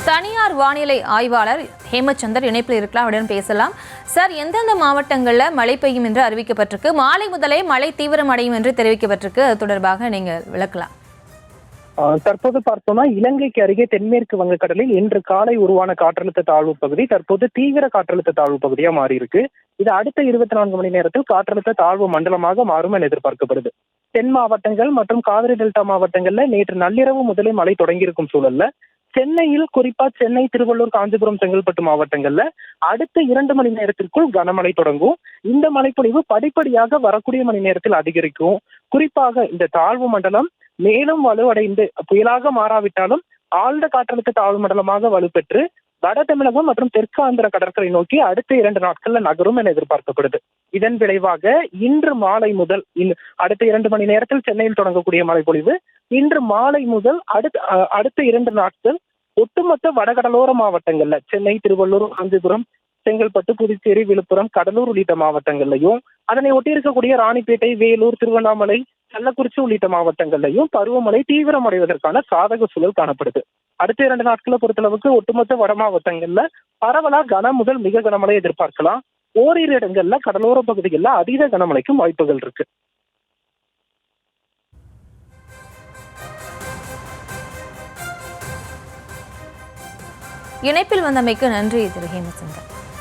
தனியார் வானிலை ஆய்வாளர் ஹேமச்சந்தர் இணைப்பில் இருக்கலாம், அவருடன் பேசலாம். சார், எந்தெந்த மாவட்டங்களில் மழை பெய்யும் என்று அறிவிக்கப்பட்டிருக்கு? மாலை முதலே மழை தீவிரமடையும் என்று தெரிவிக்கப்பட்டிருக்கு. அது தொடர்பாக நீங்கள் விளக்கலாம். தற்போது பார்த்தோம்னா, இலங்கைக்கு அருகே தென்மேற்கு வங்கக்கடலில் இன்று காலை உருவான காற்றழுத்த தாழ்வு பகுதி தற்போது தீவிர காற்றழுத்த தாழ்வு பகுதியா மாறி இருக்கு. இது அடுத்த 24 மணி நேரத்தில் காற்றழுத்த தாழ்வு மண்டலமாக மாறும் என எதிர்பார்க்கப்படுது. தென் மாவட்டங்கள் மற்றும் காவிரி டெல்டா மாவட்டங்கள்ல நேற்று நள்ளிரவு முதலே மழை தொடங்கியிருக்கும் சூழல்ல சென்னையில், குறிப்பா சென்னை, திருவள்ளூர், காஞ்சிபுரம், செங்கல்பட்டு மாவட்டங்கள்ல அடுத்த 2 மணி நேரத்திற்குள் கனமழை தொடங்கும். இந்த மழைப்பொழிவு படிப்படியாக வரக்கூடிய மணி நேரத்தில் அதிகரிக்கும். குறிப்பாக இந்த தாழ்வு மண்டலம் மேலும் வலுவடைந்து புயலாக மாறாவிட்டாலும் ஆழ்ந்த காற்றழுத்த தாழ்வு மண்டலமாக வலுப்பெற்று வட தமிழகம் மற்றும் தெற்கு ஆந்திர கடற்கரை நோக்கி அடுத்த 2 நாட்கள்ல நகரும் என எதிர்பார்க்கப்படுது. இதன் விளைவாக இன்று மாலை முதல் அடுத்த 2 மணி நேரத்தில் சென்னையில் தொடங்கக்கூடிய மழைப்பொழிவு இன்று மாலை முதல் அடுத்த 2 நாட்கள் ஒட்டுமொத்த வடகடலோர மாவட்டங்கள்ல சென்னை, திருவள்ளூர், காஞ்சிபுரம், செங்கல்பட்டு, புதுச்சேரி, விழுப்புரம், கடலூர் உள்ளிட்ட மாவட்டங்கள்லையும், அதனை ஒட்டி இருக்கக்கூடிய ராணிப்பேட்டை, வேலூர், திருவண்ணாமலை, கள்ளக்குறிச்சி உள்ளிட்ட மாவட்டங்கள்லையும் பருவமழை தீவிரமடைவதற்கான சாதக சூழல் காணப்படுது. அடுத்த 2 நாட்களை பொறுத்தளவுக்கு ஒட்டுமொத்த வட மாவட்டங்கள்ல பரவலா கன முதல் மிக கனமழை எதிர்பார்க்கலாம். ஓரிரு இடங்கள்ல கடலோர பகுதிகளில் அதீத கனமழைக்கும் வாய்ப்புகள் இருக்கு. இணைப்பில் வந்தமைக்கு நன்றி திரு ஹேமச்சந்தர்.